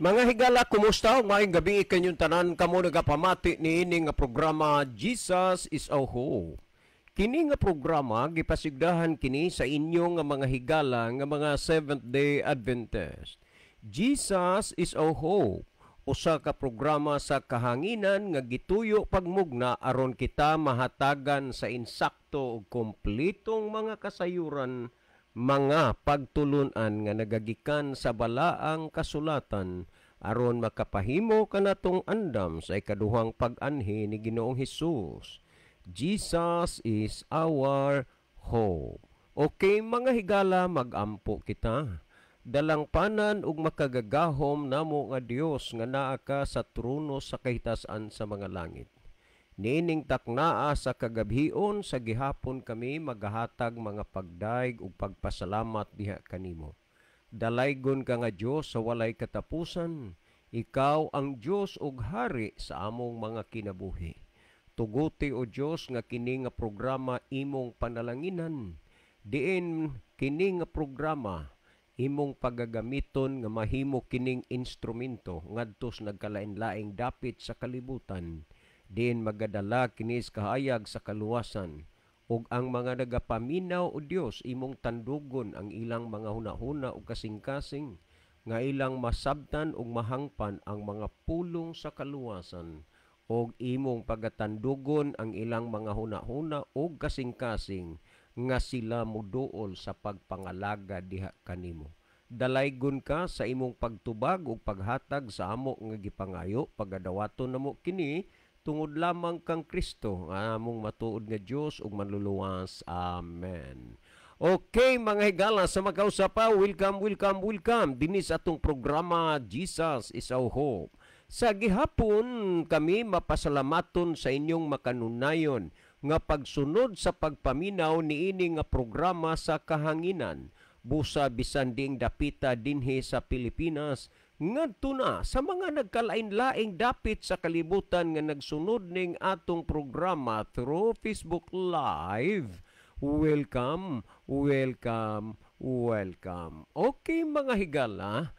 Mga higala, kumusta? Maayong gabi kanyong tanan kamo nagapamati ni ini nga programa Jesus is our Hope. Kini nga programa gipasigdahan kini sa inyo nga mga higala nga mga Seventh-day Adventist. Jesus is our Hope. Usa ka programa sa kahanginan nga gituyo pagmugna aron kita mahatagan sa insakto ug kompletong mga kasayuran, mga pagtulunan nga nagagikan sa balaang kasulatan aron makapahimo kanatong andam sa ikaduhang pag-anhi ni Ginoong Hesus. Jesus is our hope. Okay mga higala, magampo kita. Dalangpanan ug makagagahom namo nga Dios nga naa ka sa trono sa kahitasan sa mga langit. Nining taknaa sa kagabhion sa gihapon kami magahatag mga pagdaig ug pagpasalamat diha kanimo. Dalaygon ka nga Dios sa walay katapusan. Ikaw ang Dios ug hari sa among mga kinabuhi. Tuguti o Dios nga kini nga programa imong panalanginan. Diin kini nga programa imong pagagamiton nga mahimo kining instrumento ngadtos nagkalain-laing dapit sa kalibutan. Diin magadala kinis kahayag sa kaluwasan ug ang mga nagapaminaw o Dios imong tandugon ang ilang mga hunahuna ug kasing-kasing nga ilang masabtan ug mahangpan ang mga pulong sa kaluwasan ug imong pagatandugon ang ilang mga hunahuna ug kasing-kasing nga sila muduol sa pagpangalaga diha kanimo. Dalaygon ka sa imong pagtubag ug paghatag sa amo nga gipangayo pagadawaton namo kini tungod lamang kang Kristo among matuod nga Dios ug manluluwas. Amen. Okay mga higala, sa magkausapa, welcome dinhi sa atong programa Jesus is our Hope. Sa gihapon kami mapasalamaton sa inyong makanunayon nga pagsunod sa pagpaminaw niini nga programa sa kahanginan. Busa bisan ding dapita dinhi sa Pilipinas ngadto na sa mga nagkalain-laing dapit sa kalibutan nga nagsunod ning atong programa through Facebook Live. Welcome. Okay mga higala,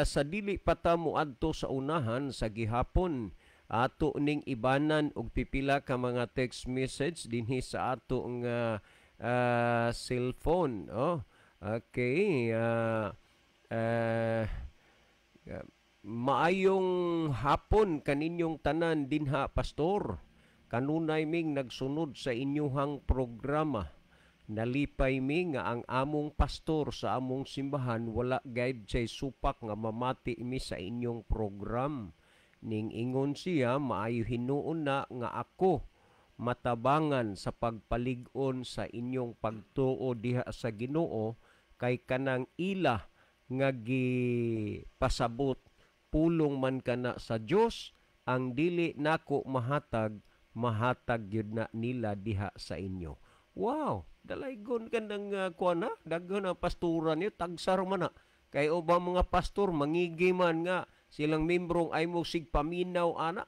sa dili pa ta moadto sa unahan sa gihapon, ato ning ibanan og pipila ka mga text message dinhi sa ato nga cellphone. Okay. Maayong hapon kaninyong tanan dinha, Pastor. Kanunay ming nagsunod sa inyuhang programa. Nalipay mi nga ang among pastor sa among simbahan wala gayud say supak nga mamati mi sa inyong program. Ning ingon siya maayo hinuon na nga ako matabangan sa pagpalig-on sa inyong pagtuo diha sa Ginoo kay kanang ila nga gipasabot pulong man kana sa Dios ang dili nako mahatag yun na nila diha sa inyo. Wow, dalaygon ka ng kuana, daghan ang pastoran niyo, tagsar man na. Kay ubang mga pastor, mangigi man nga, silang membrong ay mo sigpaminaw ana.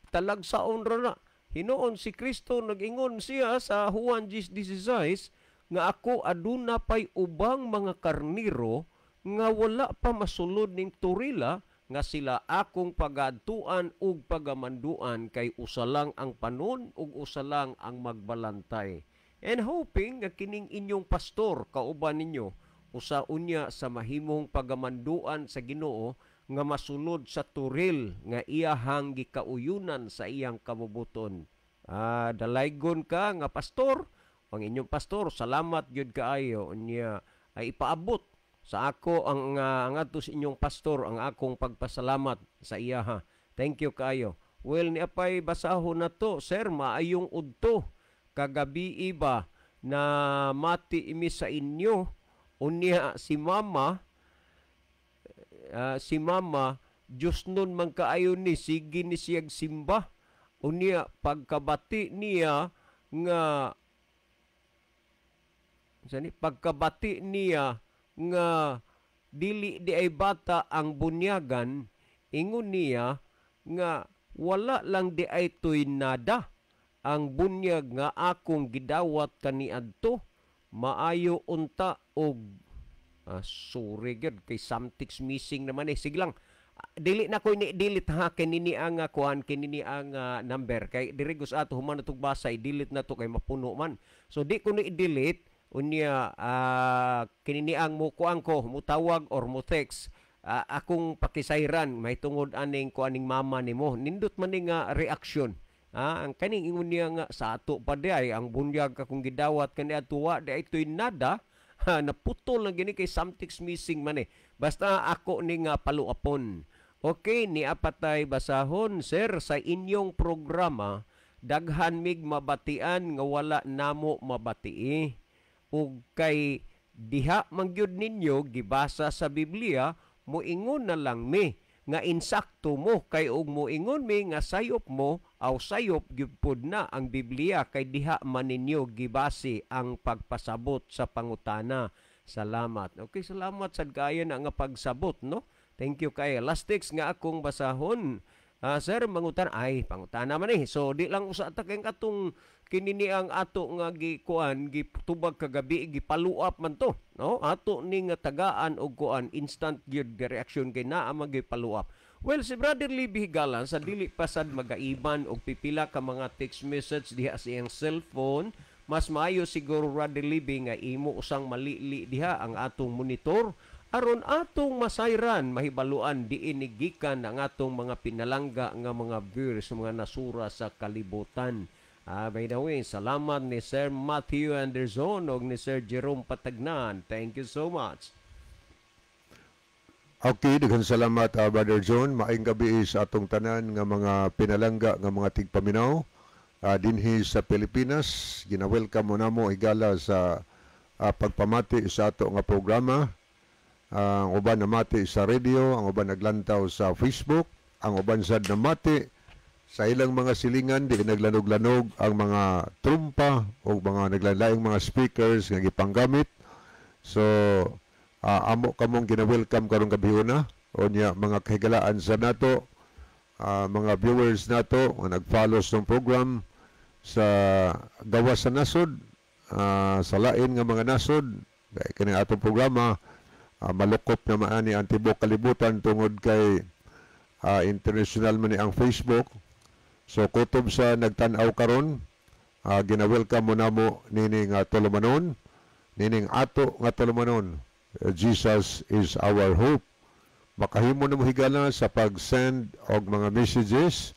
Talagsaon ra na. Hinoon si Kristo, nag-ingon siya sa Juan 10:16, nga ako aduna pay ubang mga karniro, nga wala pa masulod ning turila, nga sila akong pagadtuan ug pagamanduan kay usa lang ang panon ug usa lang ang magbalantay. And hoping nga kining inyong pastor kauban ninyo usa unya sa mahimong pagamanduan sa Ginoo nga masulod sa turil nga iyahang gikauyunan sa iyang kamubuton. Dalaygon ka nga pastor, ang inyong pastor, salamat gyud kaayo unya ay ipaabot sa ako ang ato sa inyong pastor ang akong pagpasalamat sa iya ha. Thank you kaayo. Well, ni apay basahon na to, sir, maayong udto. Kagabi iba na mati imi sa inyo unya si mama Diyos nun man kaayo ni sige ni siyag simba unya pagkabati niya nga nga dili di ay bata ang bunyagan, ingon niya nga wala lang di ay tuy nada ang bunyag nga akong gidawat kaniadto, maayo unta og Sorry gyud kay something's missing naman eh. Sige lang. Dili na ko ni delete ha kinini ang kuan kinini ang number kay diri gus ato human natong basay delete na to kay mapuno man. So di ko ni delete unya kinini ang mo kuan ko mutawag or mo text akong pakisayran may tungod aning kuaning mama nimo nindot man ni nga reaction. Ang kaning ingon niya nga sa ato pa di ay ang bunyag akong gidawat kani atuwa di ito'y nada naputol lang gini kay something's missing man eh. Basta ako ni nga paluapon. Okay, ni apatay basahon, sir, sa inyong programa, daghan mig mabatian nga wala namo mabatii. Ug kay diha mangyud ninyo gibasa sa Biblia, moingon na lang mi nga insakto mo kay ug moingon mi nga sayop mo aw sayop gyud pud na ang Biblia kay diha man ninyo gibasi ang pagpasabot sa pangutana. Salamat. Okay, salamat sad kaayo na nga pagsabot, no? Thank you kay last text nga akong basahon. Sir, pangutana man eh. So di lang usa ta kay katong kinini ang ato nga gikuan gitubag kagabi gipaluap man to, no? Ato ni nga tagaan og kuan instant gyud reaction kay naa magipaluap. Well, si Brother Libby Higalan sa dili pasad magaiban og pipila ka mga text message diha sa iyang cellphone, mas maayo siguro Brother Libby nga imo usang malili diha ang atong monitor aron atong masayran mahibaluan diin gikan ang atong mga pinalangga nga mga viewers mga nasura sa kalibutan. By the way, salamat ni Sir Matthew Anderson o ni Sir Jerome Patagnan. Thank you so much. Okay, daghang salamat Brother John. Maayong gabi sa atong tanan nga mga pinalangga nga mga tigpaminaw dinhi sa Pilipinas. Gina-welcome mo namo higala sa pagpamati sa ato nga programa. Ang uban namati sa radio, ang uban naglantaw sa Facebook, ang uban sad namati sa ilang mga silingan di naglanog-lanog ang mga trumpa o mga naglalayong mga speakers nga gipanggamit. So amo kamong gina-welcome karong gabi na o niya mga kahigalaan sa nato, mga viewers nato nga nag-follow sa program sa gawas sa nasod, sa lain nga mga nasod kani atong programa. Malukop na maani ang tibok kalibutan tungod kay international man ni ang Facebook. So kutob sa nagtan-aw karon, gina-welcome mo namo nining tulumanon, nining ato nga tulumanon. Jesus is our hope. Makahimo na mo higala sa pag-send og mga messages.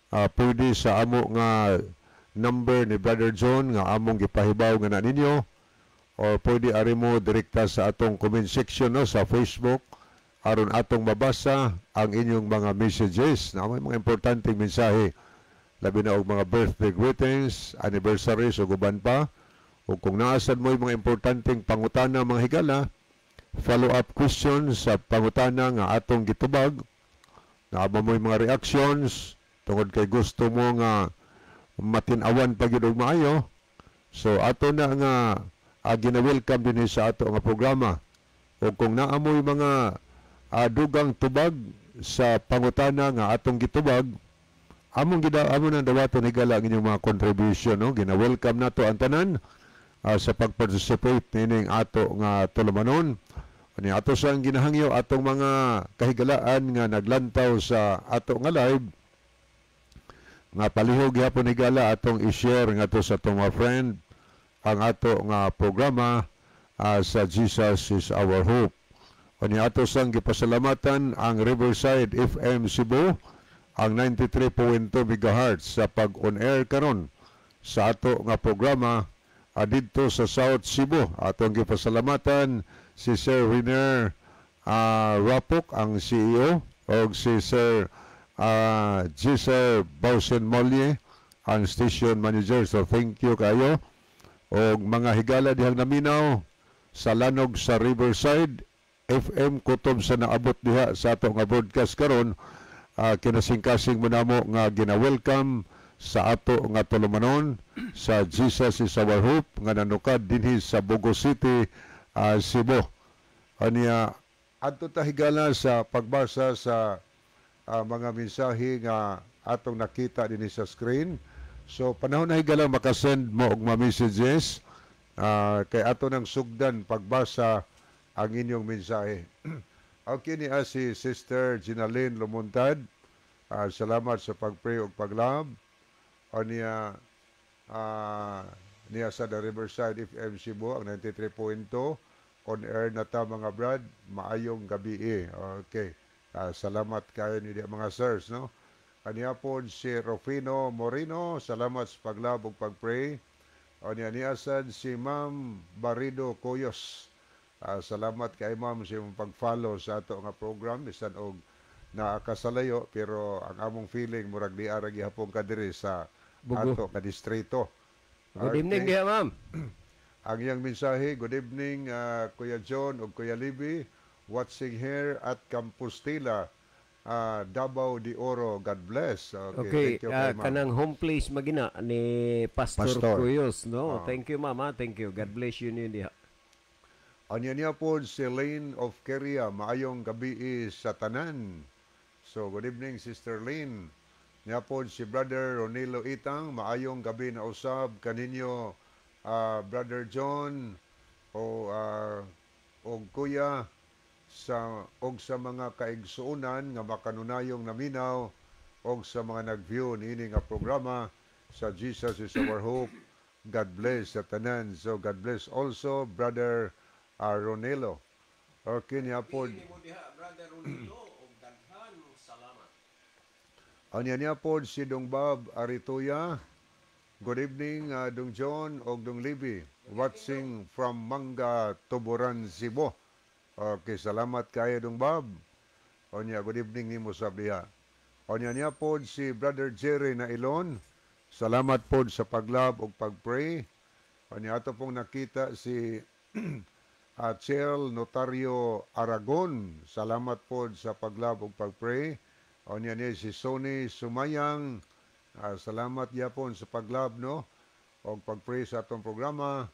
Pwede sa amo nga number ni Brother John nga among gipahibaw nga na ninyo. O pwede ari mo direkta sa atong comment section no, sa Facebook aron atong mabasa ang inyong mga messages na may mga importanteng mensahe labi na og mga birthday greetings, anniversaries o guban pa o kung naasad mo yung mga importanteng pangutana mga higala, follow-up questions sa pangutana nga atong gitubag, naaba mo yung mga reactions tungod kay gusto mo nga matinawan pag yun og maayo. So ato na nga gina-welcome din sa ato nga programa. O kung naamoy mga dugang tubag sa pangutana nga atong gitubag, among na dawaton higala ang inyong mga contribution. No? Gina-welcome nato ang tanan sa pag-participate nining ato nga tulumanon. Ani ato sang ginahangyo atong mga kahigalaan nga naglantaw sa ato nga live, nga palihog gyapon higala atong i-share nga to sa atong mga friend ang ato nga programa sa Jesus is our hope. O ni ato sang gipasalamatan ang Riverside FM Cebu, ang 93.2 MHz sa pag-on-air karon sa ato nga programa dito sa South Cebu. Atong gipasalamatan si Sir Riner Rapok, ang CEO, o si Sir Giselle Bausen Molye, ang station manager. So thank you kayo. O mga higala dihang naminaw sa lanog sa Riverside FM kutob sa naabot diha sa ato nga broadcast karon, kinasingkasing mo namo nga gina-welcome sa ato nga tulumanon sa Jesus is our hope nga nanukad dinhi sa Bogo City, Cebu. Aniya adto ta higala sa pagbasa sa mga mensahe nga atong nakita dinhi sa screen. So panahon na higala makasend mo og mga messages kay ato nang sugdan pagbasa ang inyong mensahe. Okay ni si Sister Ginalyn Lumuntad. Salamat sa pag-pray ug paglab. O niya sa The Riverside FM Cebu ang 93.2 on air na ta mga brad, maayong gabi Okay. Salamat kayo ni mga sirs, no? Kaniya po si Rufino Moreno, salamat sa paglab ug pag-pray. O niya sad si Ma'am Barido Coyos. Salamat kay Ma'am sa imong pag-follow sa ato nga program bisan og nakasalayo pero ang among feeling murag di ara gihapon ka diri sa ato ka distrito. Good evening diha, ma'am. Ang iyang mensahe, good evening Kuya John ug Kuya Libby, watching here at Compostela, Davao de Oro. God bless. Okay, thank you kay ma'am. kanang home place magina ni Pastor Cuyos, no? Oh. Thank you, ma'am. Thank you. God bless you diha. Anya niya po si Lane of Keria, maayong gabi sa tanan. So, good evening, Sister Lane. Niya po si Brother Ronilo Itang, maayong gabi na usab kaninyo, Brother John, o Kuya, sa mga kaigsuunan nga makanunayong naminaw, o sa mga nag-view niini nga programa sa Jesus is Our Hope. God bless sa tanan. So, God bless also, Brother Ronelo. Okay, niya po. Brother Ronilo, og daghan salamat. Niya po si Dong Bob Arituya. Good evening, Dong John o Dong Libby. Watching from Manga, Tuburan, Cebu. Okay, salamat kayo, Dong Bob. Good evening ni mo sa diha. Niya po si Brother Jerry na Ilon. Salamat po sa paglab o pagpray. Ato pong nakita si Chel Notario Aragon. Salamat po sa paglab o pagpray. Niya si Sony Sumayang. Salamat yapon sa paglab, no? O pagpray sa atong programa.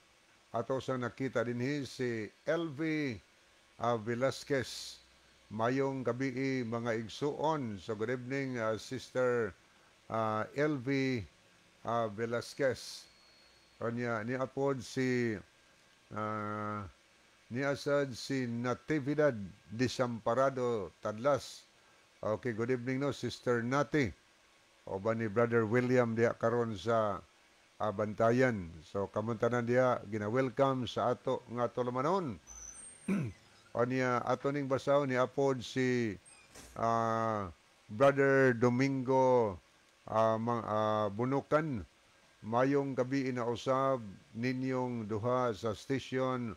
Ato sang nakita din si LV Velasquez. Mayong gabi mga igsuon. So good evening, Sister LV Velasquez. Niya po si niasad si Natividad Desamparado Tadlas. Okay, good evening, no, Sister Nati. O ba ni Brother William diya karon sa Bantayan. So, kamuntanan diya, gina-welcome sa ato nga tulumanon. O niya, ato ning basaw ni apod si Brother Domingo Bunukan. Mayong gabi inausab ninyong duha sa station,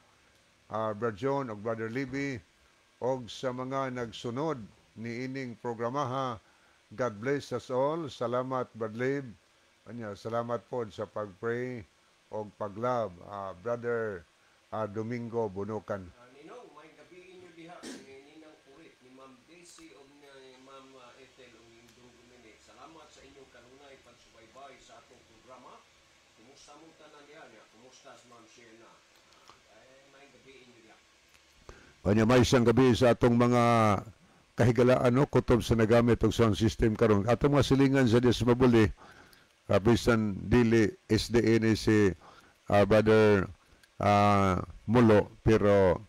Brother John o Brother Libby, o sa mga nagsunod ni ining programaha. God bless us all. Salamat, Brother Lib. Salamat po sa pag-pray o paglab, Brother Domingo Bunukan. Ninong, may gabi inyo diha ni Ninang Purit, ni Ma'am Daisy o ni Ma'am Ethel o ni Dominic. Salamat sa inyong kanunay pagsubaybay sa atong programa. Kumusta mo tanan diha niya? Kumusta si Ma'am Sherna? May gabi inyo diha. May isang gabi sa atong mga kahigalaan, no, kutob sa nagamit og sound system karon. Atong mga silingan sa Dios mabuli, bisan dili SDN si Brother Mulo, pero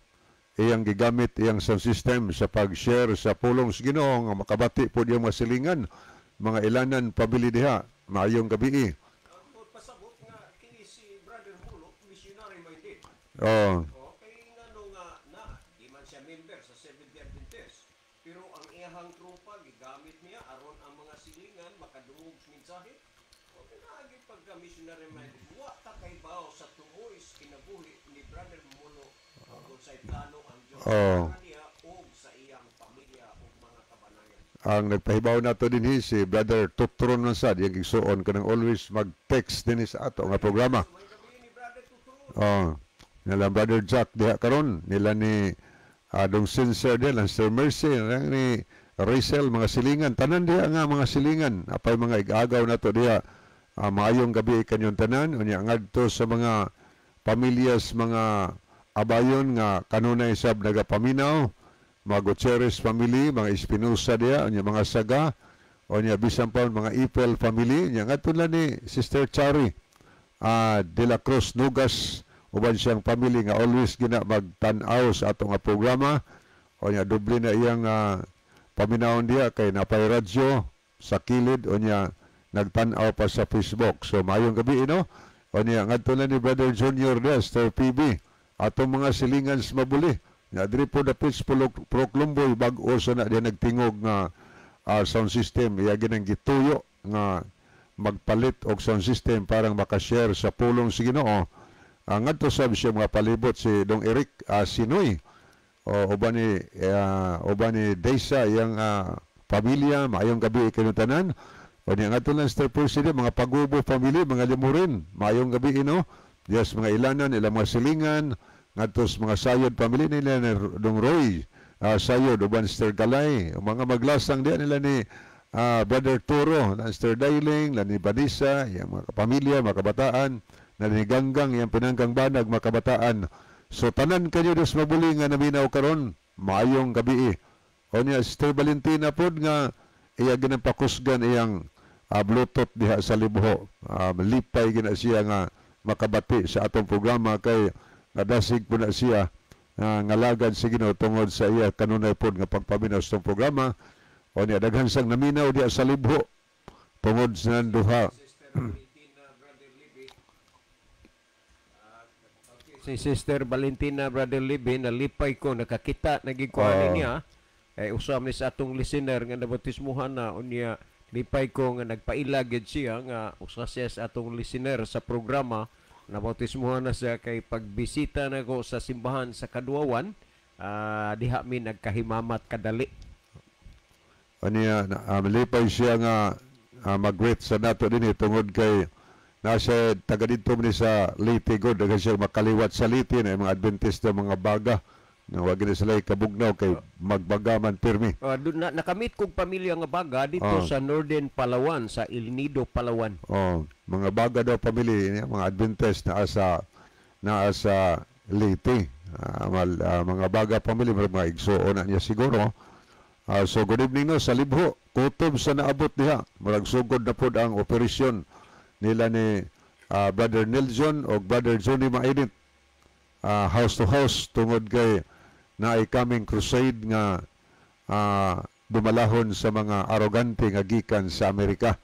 iyang gigamit iyang sound system sa pag-share sa pulong sa Ginoo nga makabati po diyang mga silingan, mga ilanan pabili diha. Maayong gabi. Pasabot nga kini si Brother Mulo, missionary minded. Oh. Okay, ngano nga na, di man siya member sa Seventh-day Adventist. Pero ang iyahang tropa, gigamit niya aron ang mga silingan makadungog sa mensahe. Okay na, agad pagka-missionary minded. Wa ta kay bao sa tumoy kinabuhi ni Brother Mulo kung sa'y plano ang Diyos sa niya o sa iyang pamilya o mga kabanayan. Ang nagpahibaw nato din si Brother Tutron Mansad, yung igsuon ka nang always mag-text din sa ato nga programa. May gabi ni Brother Tutron. Nila Brother Jack diha karon, nila ni Dong Sincere diha, Sir Mercy, ni Rachel, mga silingan, tanan diha nga mga silingan, apay mga igagaw nato diha. Maayong gabi kanyong tanan, unya ngadto sa mga pamilyas, mga abayon nga kanunay sab nagapaminaw, mga Gutierrez family, mga Espinosa diha, unya mga Saga, unya bisan pa mga Ipel family, unya ngadto la ni Sister Chari de la Cruz Nugas uban siyang family nga always gina magtan-aw sa ato nga programa. O niya, doble na iyang paminawon diya kay napay radyo sa kilid o niya nagtan-aw pa sa Facebook. So maayong gabi, no? O niya, ngadto na ni Brother Junior Star PB, atong mga silingan sa mabuli. Nga diri po dapit Pro Klumboy, bag-o sa na diya nagtingog nga sound system. Iya ginang gituyo nga magpalit og sound system para makashare sa pulong sa Ginoo. Ngadto sab siya mga palibot si Dong Eric Sinoy. Uban ni Daysa iyang pamilya, maayong gabi ikinutanan. O niya nga lang Star President, mga Pagubo family, mga limurin, maayong gabi ino. Yes, mga ilanan, ilang mga silingan, ngatos mga sayod family nila ni Dong Roy, sayod, uban Star Galay, mga maglasang diyan nila ni Brother Toro, Star Dailing, ni Banisa, yung mga pamilya, mga kabataan, na ni Ganggang, yung pinanggang banag, mga kabataan. So tanan kanyo dos mabuli nga naminaw karon, maayong gabi. O niya, Sister Valentina pod nga iya ginang pakusgan iyang Bluetooth diha sa libho. Lipay gina siya nga makabati sa atong programa kay nadasig po na siya ngalagad sa Ginoo tungod sa iya kanunay pod nga pagpaminaw sa atong programa. O niya, daghan sang naminaw diha sa libho tungod sa duha. Si Sister Valentina, Brother Libby, nalipay ko, nakakita, naging kuhanin niya. Usam ni sa atong listener nga nabatismuhan na, unya, lipay ko nga nagpailagid siya, nga usa siya sa atong listener sa programa, nabatismuhan na siya kay pagbisita na ko sa simbahan sa Kaduawan, diha mi nagkahimamat kadali. Unya, lipay siya nga mag-greet sa nato din tungod kay nasa taga dito ni sa Leyte God, dagan siya makaliwat sa Leyte na mga Adventista mga baga nga wag na sila kabugnaw kay magbagaman pirmi. Nakamit kong pamilya nga baga dito sa Northern Palawan, sa El Nido, Palawan. Mga baga daw pamilya, mga Adventist na sa Leyte. Mga baga pamilya, mga igsuon na niya siguro. So good evening no, sa libho, kutob sa naabot diha, murag sugod na pod ang operasyon nila ni Brother Nelson o Brother Johnny Mainit, house to house tungod kay na coming crusade nga dumalahon sa mga arogante nga gikan sa Amerika.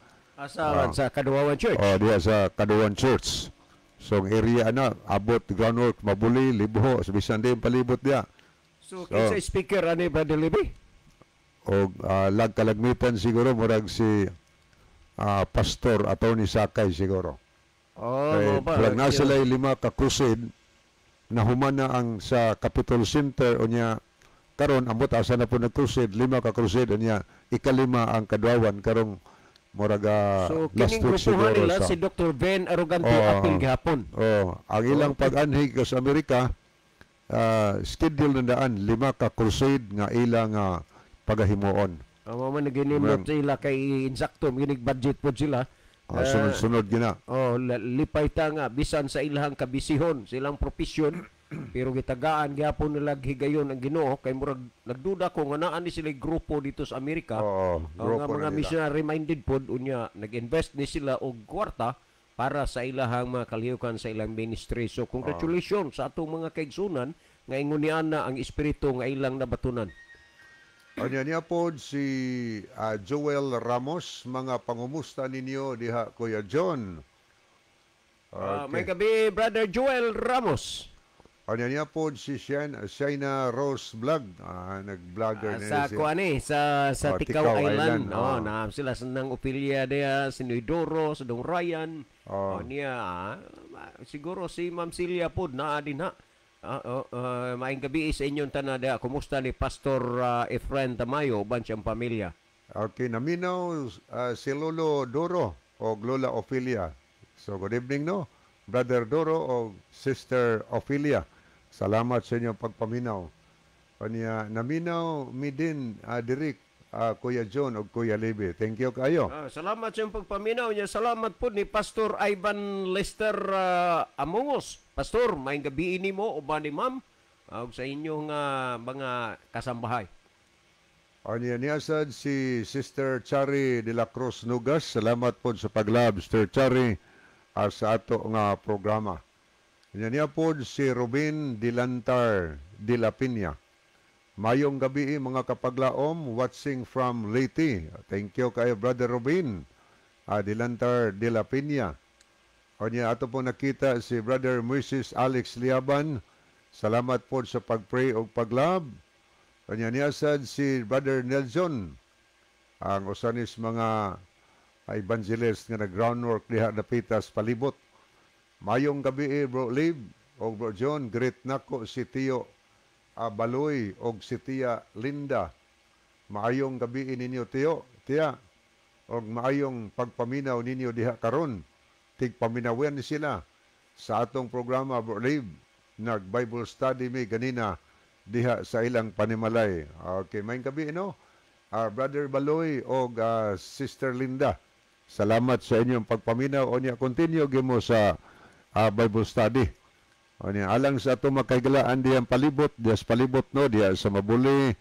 Sa Kaduawan Church? Diya sa Kaduawan Church. So ang area na abot groundwork mabuli libho sa bisan din palibot diya. So kinsa speaker ani Brother Libby? O lagkalagmitan siguro murag si Pastor Attorney Sakay siguro. Kaya nasa lay 5 ka crusade na humana ang sa Capitol Center o niya karon ambot asa na po nag-crusade 5 ka crusade o niya ikalima ang Kaduawan karong moraga last week siguro nila si Dr. Ben Arrogante apil gihapon. Ang ilang pag-anhig sa Amerika schedule na daan 5 ka crusade nga ilang pagahimuon. Mo man naginimot sila kay insakto ginig budget po sila. Sunod-sunod gina. Lipay ta nga bisan sa ilang kabisihon, silang profesyon pero gitagaan gyapon nila higayon ang Ginoo kay murag nagduda ko nga naa ni sila grupo dito sa Amerika. Nga mga missionary minded pod unya nag-invest ni sila og kwarta para sa ilahang mga kalihukan sa ilang ministry. So congratulations sa atong mga kaigsunan nga ingunian na ang espiritu nga ilang nabatunan. Niya po si Joel Ramos, mga pangumusta ninyo diha Kuya John. May gabi Brother Joel Ramos. Niya po si Shaina Rose Vlog, nag-vlogger sa kuani sa Tikaw Island. Na sila sanang opilya diha si Noidoro, sa Dong Ryan. Niya siguro si Ma'am Celia pod naa din ha. Maayong gabi sa inyong tanada. Kumusta ni Pastor Efren Tamayo uban siyang pamilya? Okay, naminaw si Lolo Doro o Lola Ophelia. So good evening no, Brother Doro o Sister Ophelia. Salamat sa inyong pagpaminaw. Kanya naminaw mi din Derek, Kuya John o Kuya Libby. Thank you kayo. Salamat sa iyong pagpaminaw niya. Salamat po ni Pastor Ivan Lester Amongos. Pastor, maayong gabi ni mo o ba ni ma'am sa inyong mga kasambahay. Niasad si Sister Chari de la Cruz Nugas. Salamat po sa paglab, Sister Chari, sa ato nga programa. Niya po si Robin Dilantar de la Piña. Mayong gabi mga kapaglaom, watching from Leyte. Thank you kayo Brother Robin Dilantar de la Piña. O niya ato po nakita si Brother Mrs. Alex Liaban. Salamat po sa pagpray o paglab. O niya sad si Brother Nelson. Ang usanis mga evangelist nga nag-groundwork diha napitas palibot. Mayong gabi Bro Lib o Bro John, great nako si Tio Baloy o si Tia Linda. Maayong gabi ninyo Tio, Tia. O maayong pagpaminaw ninyo diha karon. Tigpaminawan ni sila sa atong programa Bro Lib. Nag-Bible study mi ganina diha sa ilang panimalay. Okay, mayong gabi no? Brother Baloy o Sister Linda. Salamat sa inyong pagpaminaw. O niya, continue gimo sa Bible study. O niya, alang sa ito makaigalaan diyang palibot, diyas palibot no, diya sa Mabuli,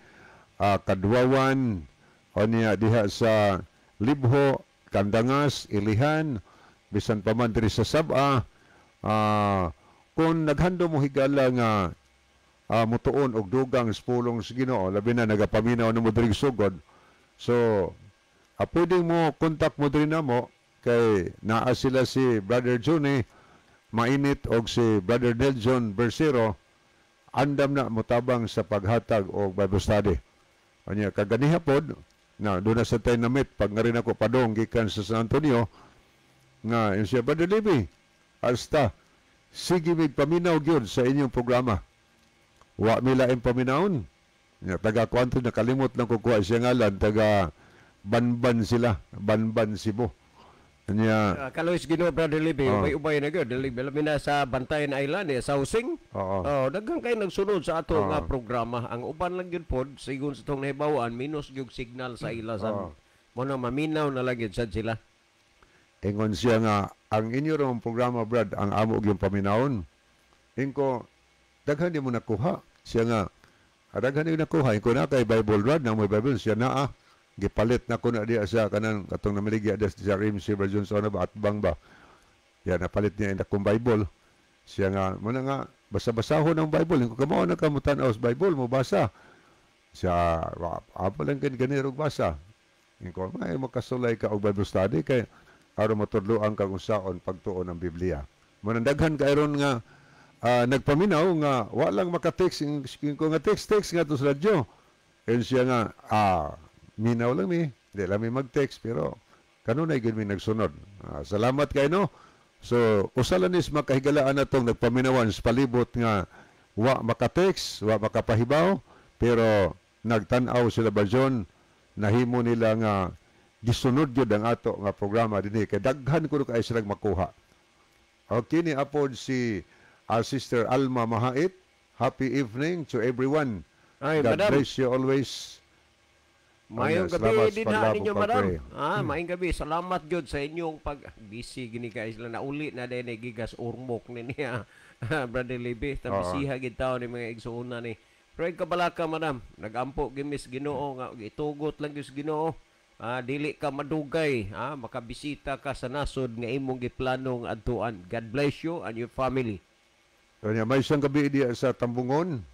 Kadwawan, o niya, diya sa Libho, Kandangas, Ilihan, bisan pa man diri sa Saba. Kung naghando mo higala nga mutuon og dugang spulong sa Ginoo, labi na nagapaminaw na mo diri sugod. So, pwede mo kontak mo diri namo kay naa sila si Brother Johnny Mainit og si Brother Nelson Bersero andam na mutabang sa paghatag og Bible study. Anya kaganiha pod na doon na sa tayo namit pag nga rin ako padong gikan sa San Antonio nga yung siya Brother Libby hasta sige mig paminaw gyud sa inyong programa. Wa mila ang paminawon. Taga kwanto nakalimot lang kukuha siya ngalan taga Banban sila, Banban Cebu. Kanya Kalois Ginoo Brother Libby, ubay-ubay na gyud. Labi na sa Bantayan Island sa housing. Daghang kay nagsunod sa ato nga programa. Ang uban lang gyud pod sigon sa tong nahibawan minus gyud signal sa ilasan. Mo na maminaw na lang gyud sad sila. Ingon siya nga ang inyo ron programa Brad ang amo gyud paminawon. Ingko daghan di mo nakuha. Siya nga daghan di nakuha. Ingko na kay Bible Brad nang may Bible siya naa. Gipalit na ko na diya sa kanang katong namiligya des sa Rimsey Virgin Zone ba at bang ba. Yan napalit niya ina kong Bible. Siya nga mo na nga basa-basahon ang Bible. Kung kamao na ka mo tan-aw sa Bible mo basa. Siya apa lang kan ganirog basa. Ingko may makasulay ka og Bible study kay aron matudloan ka kung saon pagtuon ang Biblia. Manandaghan ka iron nga nagpaminaw nga wa lang maka-text ko nga text nga to sa radyo. And siya nga minaw lang mi, di lang mi mag-text, pero kanunay gud mi nagsunod. Salamat kay no. So, usalanis makahigalaan na itong nagpaminawan sa palibot nga wa maka-text, wa makapahibaw, pero nagtanaw sila ba dyan, nahimo nila nga gisunod yun ang ato nga programa din. Kaya daghan ko kayo silang makuha. Okay, ni apod si Sister Alma Mahait. Happy evening to everyone. Ay, God madam. bless you always. Mayong Salamat gabi din sa ha ninyo, madam. pagpray. Mayong gabi. Salamat gyud sa inyong busy gini guys lang nauli na din gigas urmok ni niya. Brother Libby, tabisiha gid tawo ni mga igsuuna ni. Pero kabalaka, madam. Nagampo gimis Ginoo nga itugot lang gyud Ginoo. Dili ka madugay, makabisita ka sa nasod nga imong giplanong adtuan. God bless you and your family. Kanya may isang gabi diya sa Tambungon.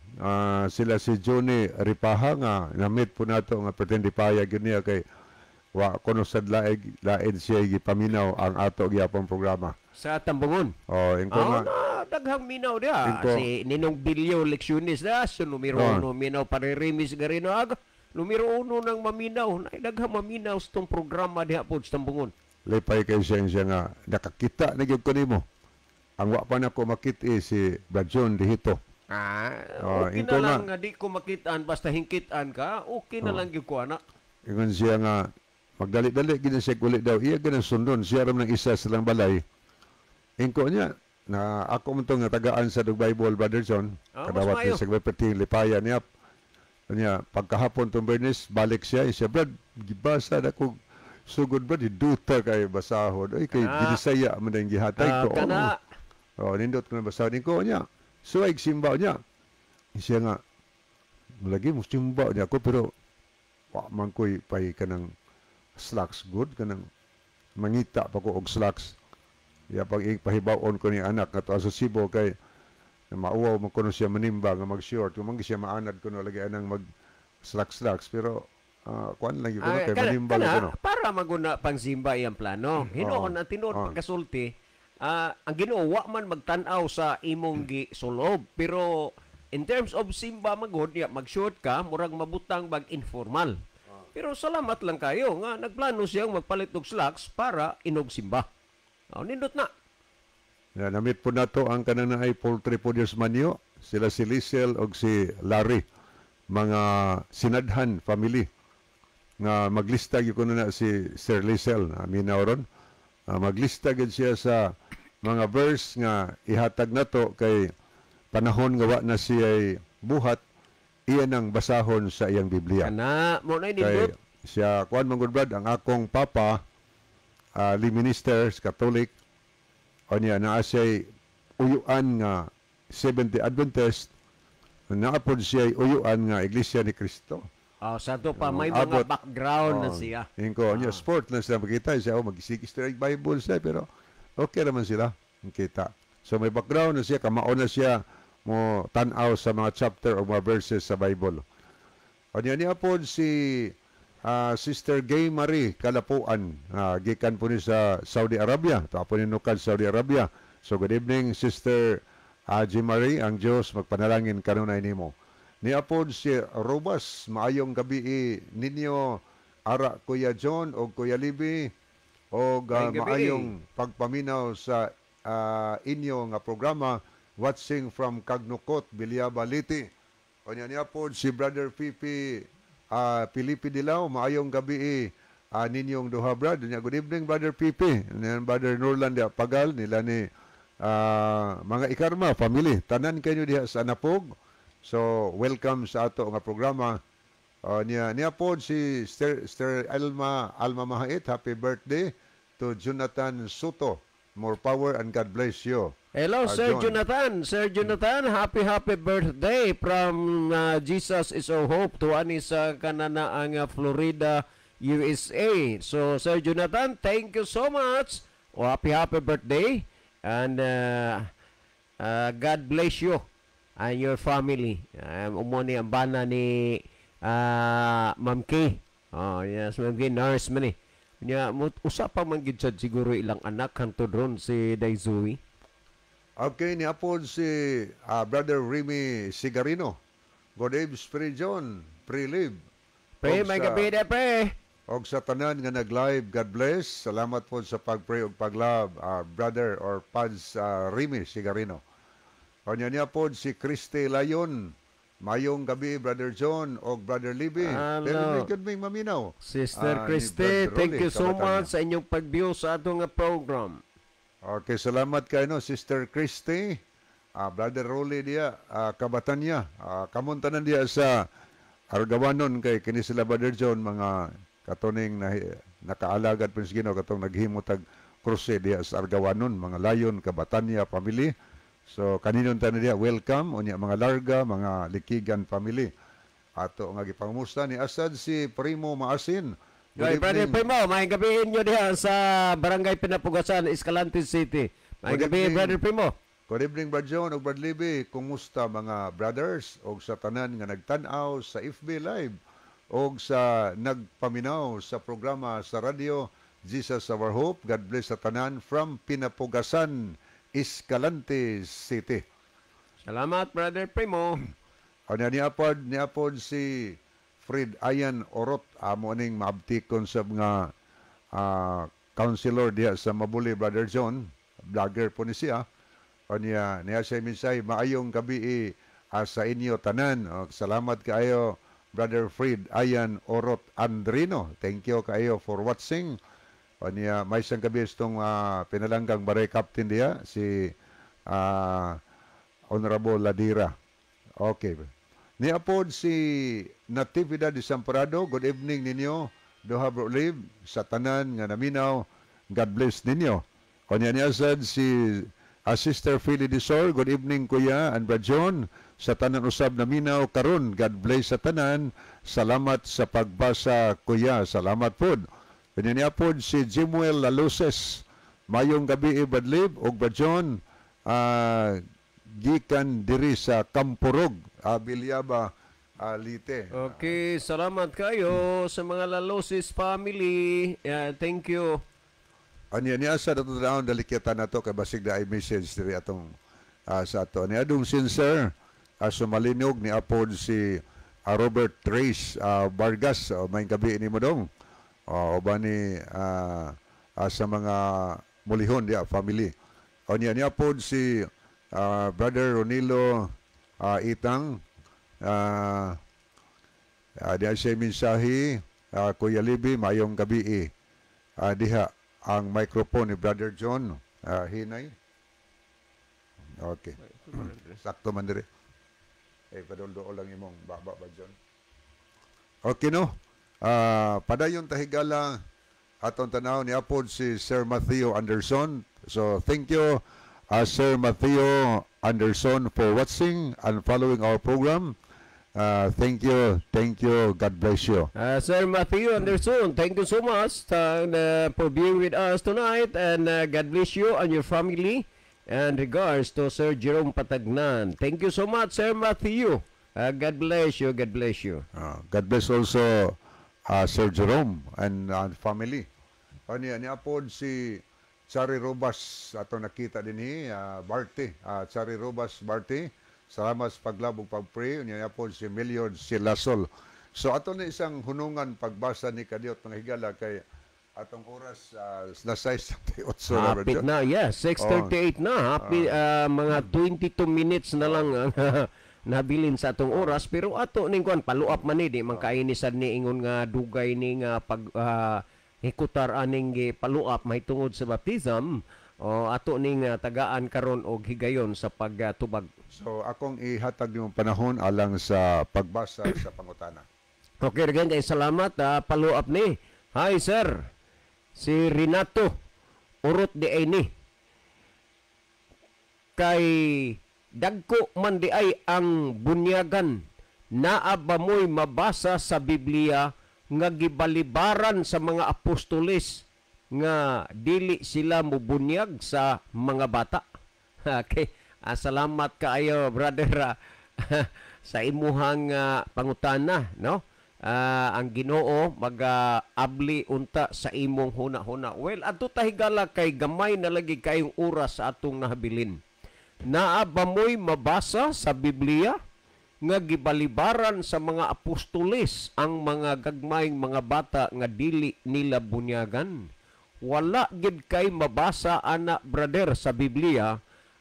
Sila si Johnny Ripaha nga namit po nato nga pretendi payag yun niya kay wa kuno sad lain siya gipaminaw ang ato gyapon programa. Sa Tambungon. Ingko nga Daghang minaw dia. Si Ninong Bilyo Leccionis so numero 1 minaw paririmis garino numero 1 nang maminaw. Daghang maminaw sa tong programa diha pod sa Tambungon. Lipay kay siya nga nakakita na gyud ko nimo. Ang wa pa na ko makit si Brad John Dihito. Okay na lang nga di ko makitaan basta hingkitan ka, okay na lang gyud ko ana. Ingon siya nga magdali-dali gid siya kulit daw. Iya ganang sundon siya ram ng isa silang balay. Ingko niya na ako man nga tagaan sa Bible Brother John. Kadawat ni sa Peting Lipaya niya. Kanya pagkahapon tong Bernes balik siya Brad gibasa na ko sugod ba di duta kay basahon. Ay kay ginisaya man ang gihatay ko. Nindot ko na basahon ko niya. So ay simbaw niya. Siya nga lagi mo simbaw niya ako pero wa man ko'y pay kanang slacks good kanang mangita pa ko og slacks. Ya pag ipahibaw-on ko ni anak nga to sa Cebu kay mauwaw mo kuno siya manimba nga mag-short kung man siya maanad kuno lagi anang mag slacks pero kuan lang gyud kuno kay manimba lang kuno. Para maguna pang simba iyang plano. Hinuon ang tinuod pagkasulti, ang Ginoo wa man magtan-aw sa imong gisulob, pero in terms of simba magod ya mag-short ka murag mabutang bag informal. Pero salamat lang kayo nga nagplano siyang magpalit og slacks para inog simba. Nindot na. Namit po na to ang kananaay poultry producers manyo, sila si Liesel o si Larry, mga sinadhan family nga maglista gyud kuno na si Sir Liesel, aminaw ron. Maglista gyud siya sa mga verse nga ihatag nato kay panahon nga wa na siya buhat, iyan ang basahon sa iyang Biblia. Kana mo na nindot. Siya kuan man gud brad ang akong papa, Lee ministers Catholic. O niya, naa siya'y uyuan nga 70 Adventist, naapod siya'y uyuan nga Iglesia ni Cristo. Sa to pa, may mga background na siya. Hingko, niya, sport na sila makita. Siya, mag-isig-isig Bible siya, pero okay naman sila makita. So may background na siya, kamao na siya mo tanaw sa mga chapter o mga verses sa Bible. O niya po si Sister Gay Marie Kalapuan, gikan po ni sa Saudi Arabia. Tapo ni nukan Saudi Arabia. So good evening Sister G. Marie, ang Diyos magpanalangin kanunay nimo. Niapod si Robas, maayong gabi ninyo ara Kuya John o Kuya Libby o maayong pagpaminaw sa inyo nga programa watching from Kagnukot, Bilyaba, Liti. O niapod si Brother Pipi Pilipi Dilaw, maayong gabi ninyong duha brad. Good evening Brother Pipi, Brother Norland Pagal, nila ni mga Ikarma family. Tanan kayo diha sa Napog. So welcome sa ato nga programa. Niya po si Sister Alma Mahait, happy birthday to Jonathan Soto. More power and God bless you. Hello, Sir Jonathan. Sir Jonathan, happy birthday from Jesus is our hope to ani sa kananaang Florida, USA. So, Sir Jonathan, thank you so much. Happy birthday. And God bless you and your family. Umuni ang bana ni Ma'am Kay. Yes, Ma'am Kay, nurse man eh. Usap pa man gid siguro ilang anak kanto dron si Daizui. Okay, niapod si Brother Remy Sigarino. Good evening, Spirit John. Pre-live. Pre, may gabi na, pre. Og sa tanan nga nag-live, God bless. Salamat po sa pag-pray o pag-love, Brother or Pads Remy Sigarino. O niya po si Christy Layon. Mayong gabi, Brother John o Brother Libby. Hello. Good morning, maminaw. Sister Christy, thank you so much sa inyong pag-view sa atong program. Okay, salamat kayo, no, Sister Christy. Brother Rolly dia, kabatan niya. Kamuntanan dia sa Argawanon kay kini sila Brother John, mga katuning nakaalagad po sigino, katong naghimutag kruse dia sa Argawanon, mga layon, kabatan niya, family. So, kaninon tayo dia, welcome. O niya, mga larga, mga likigan family. Ato, nga gipangumusta ni Asad si Primo Maasin. Brother Primo, may gabihin nyo diha sa Barangay Pinapugasan, Escalante City. May gabi, Brother Primo. Good evening, Brad John o Brad Libby. Kumusta mga brothers o sa tanan nga nagtanaw sa FB Live o sa nagpaminaw sa programa sa radio Jesus Our Hope. God bless sa tanan from Pinapugasan, Escalante City. Salamat, Brother Primo. O niapod si Fred Ayan Orot, amo ning maabtikon sa mga counselor diya sa Mabuli, Brother John. Vlogger po ni siya. O niya siya minsay, maayong gabi sa inyo tanan. O, salamat kaayo, Brother Fred Ayan Orot Andrino. Thank you kaayo for watching. O niya, may isang gabi itong pinalanggang baray captain diya, si Honorable Ladira. Okay. Niapod si Natividad Desamparado. Good evening ninyo. Duha bro live sa tanan nga naminaw. God bless ninyo. O niya sad si Sister Philly Disor. Good evening Kuya and Brad John. Sa tanan usab naminaw karon. God bless sa tanan. Salamat sa pagbasa Kuya. Salamat pod. Niya pod si Jimuel Laluces. Mayong gabi Brad Live o Brad John. gikan diri sa Kampurog, Bilyaba, Lite. Okay, salamat kayo sa mga Lalosis family. Thank you. Niya sa dato daon dalikita na to kay basig na ay message diri atong sa ato. Ni adong sincere sumalinog ni apod si Robert Trace Vargas. May gabi ni mo dong. O ba ni sa mga mulihon dia family. O niya apod si Brother Ronilo Itang. Diya siya mensahe, Kuya Libby, mayong gabi diha ang microphone ni Brother John. Hinay. Okay. Sakto man diri. Paduldo lang imong baba ba John. Okay no. Padayon tahigala atong tanaw ni apod si Sir Matthew Anderson. So thank you Sir Matthew Anderson for watching and following our program. Thank you. God bless you. Sir Matthew Anderson, thank you so much for being with us tonight, and God bless you and your family. And regards to Sir Jerome Patagnan. Thank you so much, Sir Matthew. God bless you. God bless you. God bless also Sir Jerome and family. Ni apod si Chari Robas ato nakita dinhi Barty. Chari Robas Barty. Salamat sa paglabog pag-pray. Niya po si Million Silasol. So ato na isang hunungan pagbasa ni Kadiot mga higala kay atong oras na 6:38 na. Hapit na, yes. 6:38 na. Mga 22 minutes na lang ang nabilin sa atong oras. Pero ato ning kuan paluap man ni di man kainisan ni ingon nga dugay ni nga pag hikutar aning paluap may tungod sa baptism. O ato ning tagaan karon og higayon sa pagtubag. So akong ihatag yung panahon alang sa pagbasa sa pangutana. Okay, again kay salamat. Follow up ni. Hi sir. Si Renato Urot di ay ni. Kay dagko man di ay ang bunyagan. Naa ba mo'y mabasa sa Biblia nga gibalibaran sa mga apostoles nga dili sila mubunyag sa mga bata? Okay. Salamat kaayo brother sa imuhang pangutana, no? Ang Ginoo mag-abli unta sa imong huna-huna. Well, adto tahigala kay gamay na lagi kayong oras sa atong nahabilin. Naa ba mo'y mabasa sa Biblia nga gibalibaran sa mga apostoles ang mga gagmayng mga bata nga dili nila bunyagan? Wala gid kay mabasa ana brother sa Biblia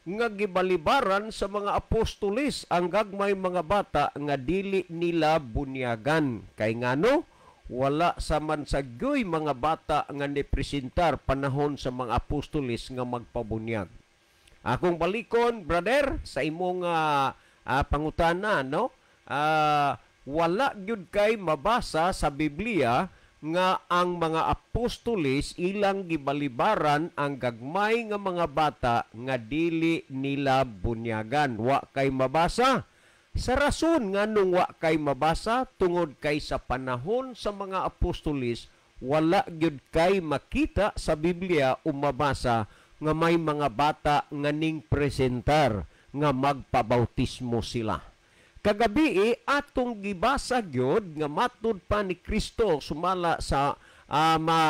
nga gibalibaran sa mga apostoles ang gagmay mga bata nga dili nila bunyagan. Kay ngano wala sa man sagyoy mga bata nga nipresentar panahon sa mga apostoles nga magpabunyag. Akong balikon brother sa imong pangutana, no? Wala gyud kay mabasa sa Biblia nga ang mga apostoles ilang gibalibaran ang gagmay nga mga bata nga dili nila bunyagan. Wa kay mabasa. Sa rason nga nung wa kay mabasa tungod kay sa panahon sa mga apostoles wala gyud kay makita sa Biblia o mabasa nga may mga bata nga ning presentar nga magpabautismo sila. Kagabi atong gibasa gyud nga matud pa ni Kristo sumala sa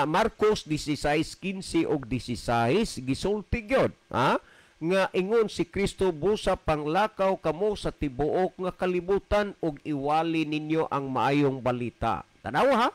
Marcos 16:15 ug 16 gisulti gyud nga ingon si Kristo busa panglakaw kamo sa tibuok nga kalibutan ug iwali ninyo ang maayong balita. Tanawa ha,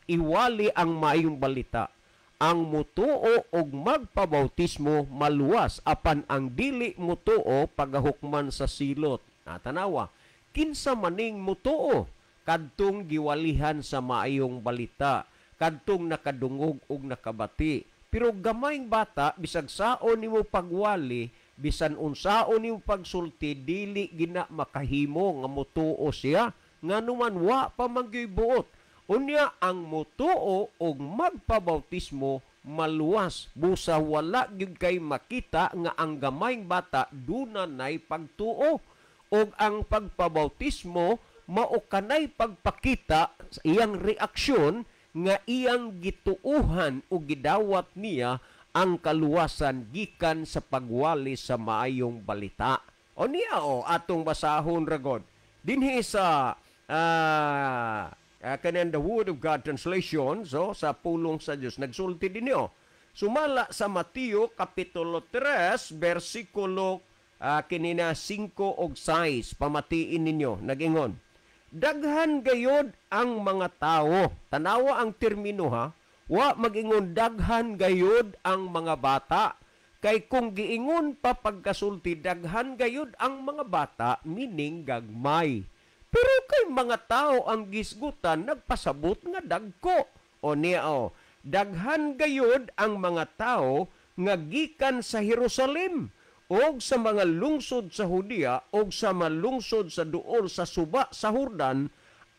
iwali ang maayong balita. Ang mutuo og magpabautismo maluwas apan ang dili mutuo pagahukman sa silot. Tanawa, kinsa maning mutuo kadtong giwalihan sa maayong balita, kadtong nakadungog ug nakabati. Pero gamayng bata bisag saon nimo pagwali, bisan unsaon nimo pagsulti, dili gina makahimo nga mutuo siya nganuman wa pa magyoy buot. Unya ang mutuo og magpabautismo maluwas busa wala gyud kay makita nga ang gamayng bata dunay pagtuo. Og ang pagpabautismo mao kanay pagpakita sa iyang reaksyon nga iyang gituuhan o gidawat niya ang kaluwasan gikan sa pagwali sa maayong balita. O niya atong basahon ragod. Dinhi sa kanan the Word of God translation, so sa pulong sa Dios nagsulti dinyo. Sumala sa Mateo kapitulo 3 bersikulo kinina 5 og 6 pamatiin ninyo nagingon. Daghan gayod ang mga tao. Tanawa ang termino ha. Wa magingon daghan gayod ang mga bata. Kay kung giingon pa pagkasulti daghan gayod ang mga bata, meaning gagmay. Pero kay mga tao ang gisgutan nagpasabot nga dagko. O niya daghan gayod ang mga tao nga gikan sa Jerusalem og sa mga lungsod sa Judea og sa mga lungsod sa duol sa suba sa Jordan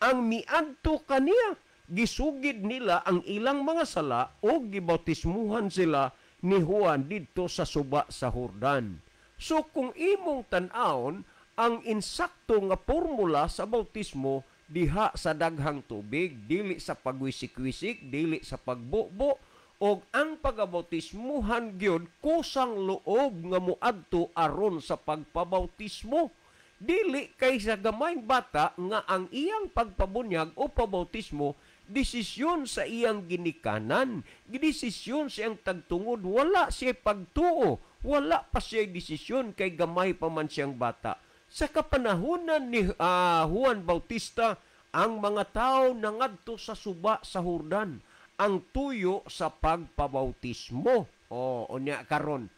ang miadto kaniya. Gisugid nila ang ilang mga sala o gibautismuhan sila ni Juan dito sa suba sa Jordan. So kung imong tan-awon ang insakto nga formula sa bautismo diha sa daghang tubig, dili sa pagwisik-wisik, dili sa pagbubo, og ang pagabautismuhan gyud kusang loob nga muadto aron sa pagpabautismo. Dili kay sa gamayng bata nga ang iyang pagpabunyag o pabautismo desisyon sa iyang ginikanan, desisyon sa iyang tagtungod, wala siya pagtuo, wala pa siya desisyon kay gamay pa man siyang bata. Sa kapanahunan ni Juan Bautista, ang mga tao nangadto sa suba sa Jordan, ang tuyo sa pagpabautismo. O unya karon,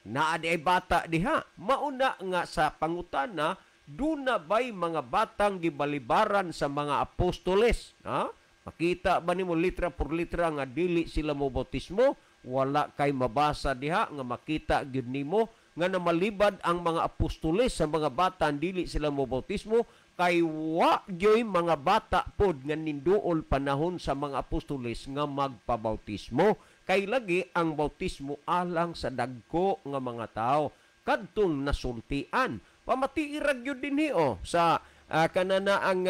naa di ay bata diha. Mauna nga sa pangutana, duna ba'y mga batang gibalibaran sa mga apostoles? Ha? Makita ba nimo litra por litra nga dili sila mo bautismo? Wala kay mabasa diha nga makita gyud nimo nga namalibad ang mga apostoles sa mga bata dili sila mo bautismo kay wa gyoy mga bata pod nga ninduol panahon sa mga apostoles nga magpabautismo. Kay lagi ang bautismo alang sa dagko nga mga tao kadtong nasultian. Pamatiirag gyud dinhi sa kanana ang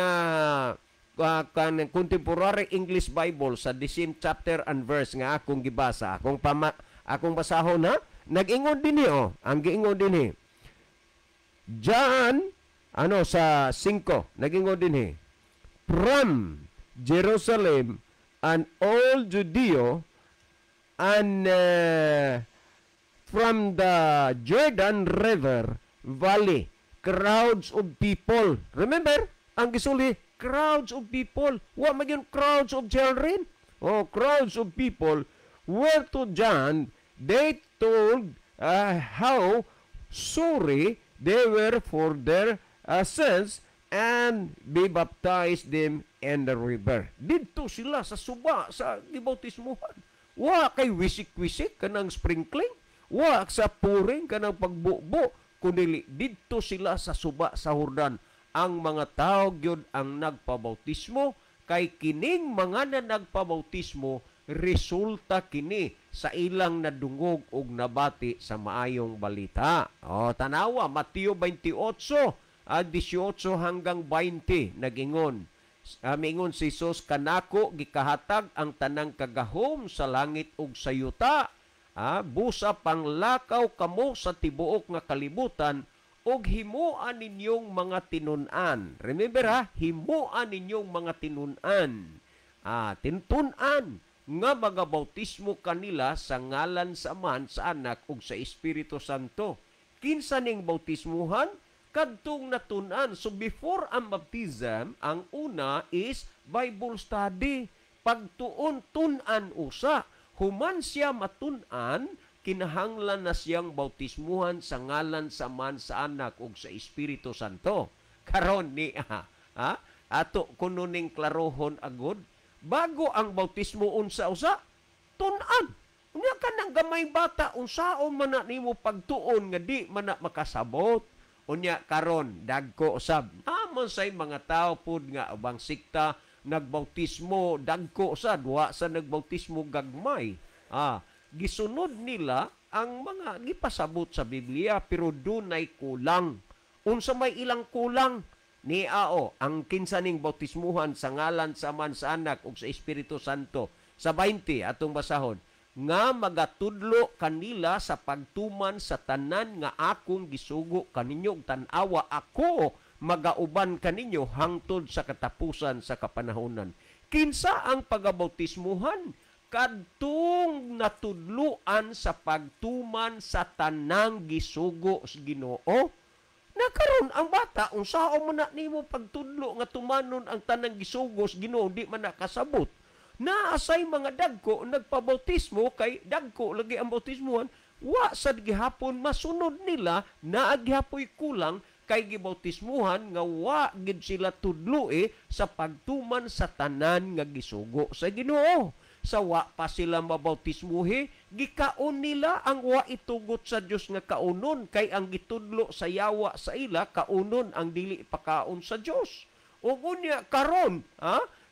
Contemporary English Bible sa 10th chapter and verse nga akong gibasa. Akong basahon ha. Nag-ingon dinhi ang giingon dinhi. John sa 5 nag-ingon dinhi. From Jerusalem and all Judea and from the Jordan River Valley, crowds of people. Remember, ang gisuli, crowds of people. Wa magyon crowds of children. Crowds of people were to John. They told how sorry they were for their sins and be baptized them in the river. Dito sila sa suba, sa gibautismuhan. Wa kay wisik-wisik kanang sprinkling. Wa sa puring kanang pagbubo. Kundi dito sila sa suba sa Jordan. Ang mga tao gyud ang nagpabautismo, kay kining mga na nagpabautismo resulta kini sa ilang nadungog og nabati sa maayong balita. Tanawa Mateo 28 18 hanggang 20 nagingon. Mingon si Jesus, kanako gikahatag ang tanang kagahom sa langit ug sa yuta. Busa panglakaw kamo sa tibuok nga kalibutan og himuan ninyong mga tinun-an. Remember himuan ninyong mga tinun-an. Tintunan nga magabautismo kanila sa ngalan sa Ama, sa Anak ug sa Espiritu Santo. Kinsa ning bautismuhan? Kadtong natun-an. So before ang baptism, ang una is Bible study. Pagtuon tun-an usa. Human siya matun-an, kinahanglan na siyang bautismuhan sa ngalan sa Man, sa Anak ug sa Espiritu Santo. Karon ni ato kuno ning klarohon agud, bago ang bautismo unsa-usa, tun-an. Unya ka nang gamay bata, unsaon man na nimo pagtuon nga di man na makasabot. Unya karon dagko usab. Amon say mga tao pud nga ubang sikta nagbautismo dagko usab, wa sa nagbautismo gagmay. Gisunod nila ang mga gipasabot sa Biblia pero dunay kulang. Unsa may ilang kulang ni ang kinsaning bautismuhan sa ngalan sa Man, sa Anak ug sa Espiritu Santo. Sa 20 atong basahon. nga magatudlo kanila sa pagtuman sa tanan nga akong gisugo kaninyo tan-awa ako magauban kaninyo hangtod sa katapusan sa kapanahonan. Kinsa ang pagabautismuhan? Kadtong natudluan sa pagtuman sa tanang gisugo sa Ginoo. Nakaron ang bata unsaon man na nimo pagtudlo nga tumanon ang tanang gisugo sa Ginoo di man nakasabot. Naasay mga dagko nagpabautismo kay dagko lagi ang bautismuhan wa sad gihapon masunod nila naa gihapoy kulang kay gibautismuhan nga wa gid sila tudloi sa pagtuman sa tanan nga gisugo sa Ginoo. Sa wa pa sila mabautismuhi, gikaon nila ang wa itugot sa Dios nga kaunon kay ang gitudlo sa yawa sa ila kaunon ang dili pakaon sa Dios. O unya karon,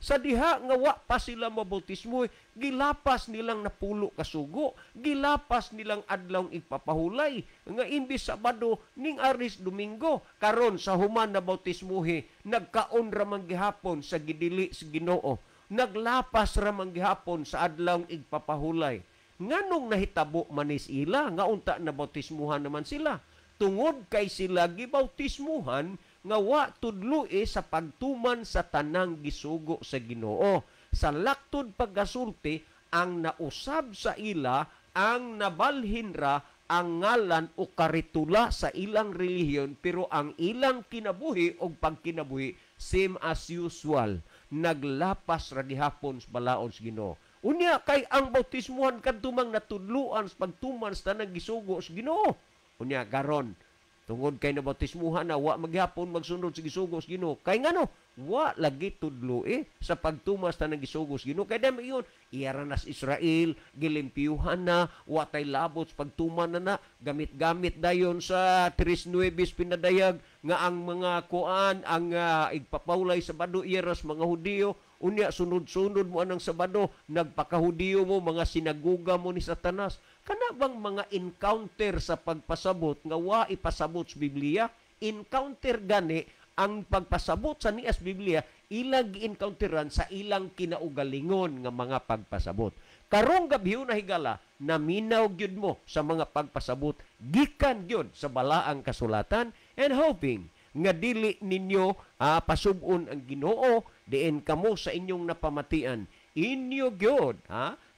sa diha nga wa pa sila mabautismo, gilapas nilang napulo ka sugo, gilapas nilang adlaw ipapahulay, nga imbis Sabado ning Aris Domingo, karon sa human na bautismuhi, nagkaon ra man gihapon sa gidili sa Ginoo, naglapas ra man gihapon sa adlaw igpapahulay. Nganong nahitabo manis ila nga unta na bautismuhan naman sila? Tungod kay sila gibautismuhan nga wa tudloi sa pagtuman sa tanang gisugo sa Ginoo. Sa laktod paggasulti, ang nausab sa ila, ang nabalhin ra ang ngalan o karitula sa ilang relihiyon, pero ang ilang kinabuhi o pagkinabuhi, same as usual. Naglapas ra gihapon sa balaod sa Ginoo. Unya kay ang bautismuhan kadtumang natudluan sa pagtuman sa tanang gisugo sa Ginoo. Unya garon tungod kay nabautismuhan na wa maghapon magsunod sa gisugo sa Ginoo. Kay ngano wa lagi tudloi sa pagtumas ta ng gisugo sa Ginoo. Kay dami iyon iyaranas Israel gilimpyuhan na wa tay labot sa pagtuman na gamit-gamit dayon sa 3:9 pinadayag nga ang mga kuan ang igpapawlay sa Sabado iyaras mga Hudiyo. Unya sunod-sunod mo anang Sabado nagpakahudiyo mo mga sinaguga mo ni Satanas. Kana bang mga encounter sa pagpasabot nga wa ipasabot sa Biblia? Encounter gani ang pagpasabot sa nias Biblia ilang gi-encounteran sa ilang kinaugalingon nga mga pagpasabot. Karong gabi na higala naminaw gyud mo sa mga pagpasabot gikan gyud sa balaang kasulatan and hoping nga dili ninyo pasubon ang Ginoo diin kamo sa inyong napamatian inyo gyud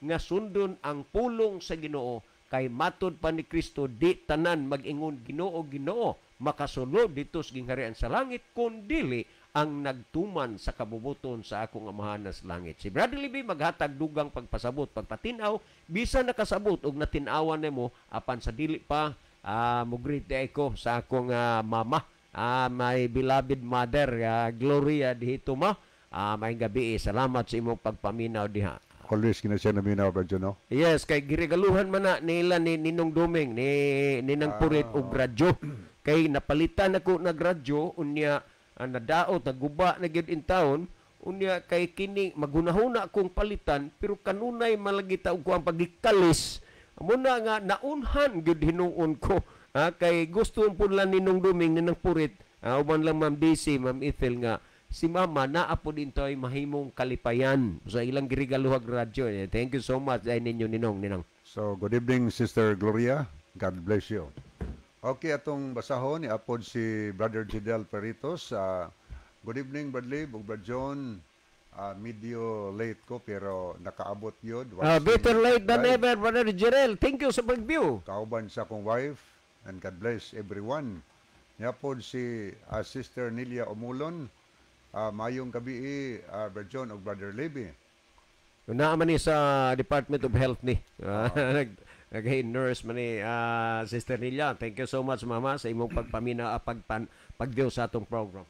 nga sundon ang pulong sa Ginoo kay matud pa ni Kristo di tanan mag-ingon Ginoo Ginoo makasulod dito sa gingharian sa langit kundili ang nagtuman sa kabubuton sa akong amahan sa langit. Si Brother Libby maghatag dugang pagpasabot pagpatinaw bisan nakasabot og natinawan nimo apan sa dili pa mugreet ko sa akong mama my beloved mother Gloria dihito ma. May gabi salamat sa imong pagpaminaw diha. Always kina siya naminaw ba dyan, no? Yes, kay giregaluhan man na nila ni Ninong Dumeng, ni Nang Purit og radyo. Kay napalitan ako nag radyo, unya nadaot, naguba na gyud in town, unya kay kini magunahuna akong palitan, pero kanunay malagita og kuang pagikalis. Muna nga naunhan gyud hinuon ko. Kay gusto po lang Ninong Dumeng, Ninang Purit, uban lang Ma'am Daisy, Ma'am Ethel nga, si Mama naapo din to ay mahimong kalipayan sa ilang girigaluhag radyo. Thank you so much ay ninyo Ninong. So, good evening, Sister Gloria. God bless you. Okay, atong basahon, iapod si Brother Jidel Peritos. Good evening, Brother Lee, Brother John. Medyo late ko, pero nakaabot yun. Better late than ever, Brother Jirel. Thank you sa pag-view. Kauban sa akong wife, and God bless everyone. Iapod si Sister Nilia Omulon. Mayong gabi, Brother John o Brother Libby. Naaman ni sa Department of Health ni. Nag-nurse man ni Sister Nilia. Thank you so much, Mama, sa imong pagpamina pag-view sa atong program.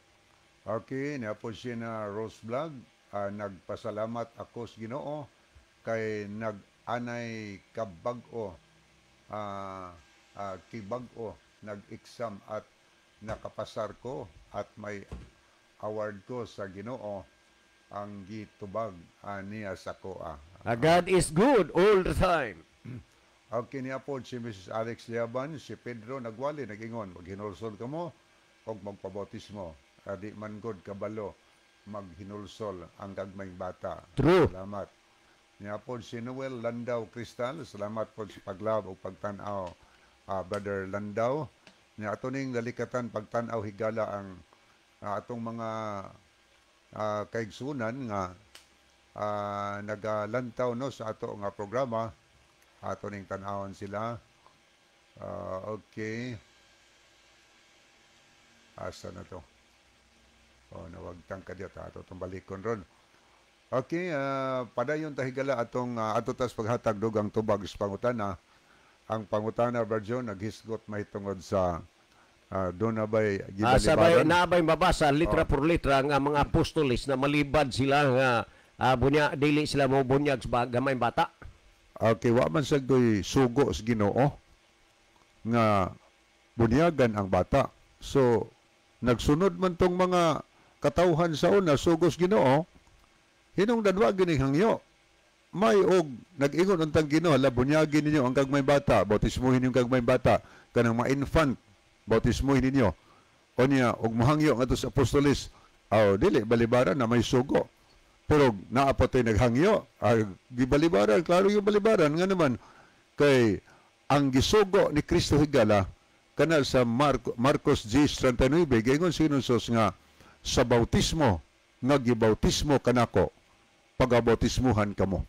Okay, niapod siya na Rose Vlog. Nagpasalamat ako sa Ginoo kay nag-anay kabag-o, kibag-o, nag-exam at nakapasar ko at may award ko sa Ginoo ang gitubag niya sa koa. God is good all the time. Okay, niya po si Mrs. Alex Liaban, si Pedro nagwali, nagingon, maghinulsol ka mo o magpabautismo. Di man god kabalo, maghinulsol ang gagmayng bata. True. Salamat. Niya po si Noel Landau Cristal. Salamat po sa paglab o pagtanaw, Brother Landau. Niya ato ning dalikatan pagtanaw higala ang atong mga kaigsunan nga nagalantaw no sa ato nga programa. Ato ning tan-awon sila. Okay. Asa na to? Nawagtang ka diya. Ato itong balikon ron. Okay, padayon tahigala atong ato tas paghatag dugang tubag sa pangutana. Ang pangutana version naghisgot mahitungod sa doon na ba'y gibalibaran? Naabay mabasa litra por litra nga mga apostolis na malibad sila nga dili sila mo bunyag sa gamay bata. Okay, wa man sagdoy sugo sa Ginoo nga bunyagan ang bata. So nagsunod man tong mga katawhan sa una sugos Ginoo, hinungdan wa gining hangyo. May og nag-ingon untang Ginoo, la bunyagin ninyo ang gagmay bata, bautismuhin yung gagmay bata kanang mga infant, bautismuhin ninyo. O niya og mohangyo ngadto sa apostolis, dili balibaran na may sugo. Pero naapatay naghangyo, gibalibaran, klaro yung balibaran nga naman kay ang gisugo ni Kristo higala kana sa Marcos 10:39 gayon sinusos nga sa bautismo nga gibautismo kanako pagabautismuhan kamo.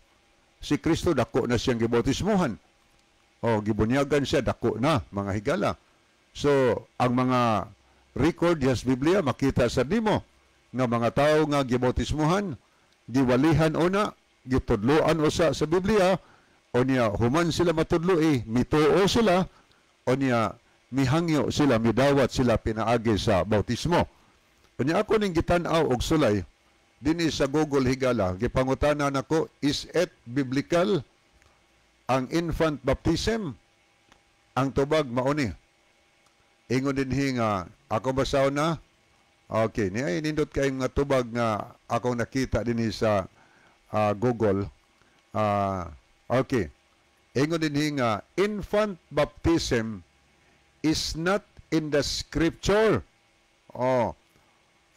Si Kristo dako na siyang gibautismuhan. O gibunyagan siya dako na mga higala. So ang mga record sa Biblia makita sa nimo nga mga tao nga gibautismuhan, giwalihan una, gitudloan usa sa Biblia, o niya human sila matudloi, mituo sila, o niya mihangyo sila, midawat sila pinaagi sa bautismo. O niya ako ning gitan-aw og sulay dinhi sa Google higala, gipangutana nako, is it biblical ang infant baptism? Ang tubag mauni. Ingon dinhi nga ako basaw na. Okay, niya nindot kay nga tubag nga akong nakita dinhi sa Google. Okay. Ingon dinhi nga infant baptism is not in the scripture.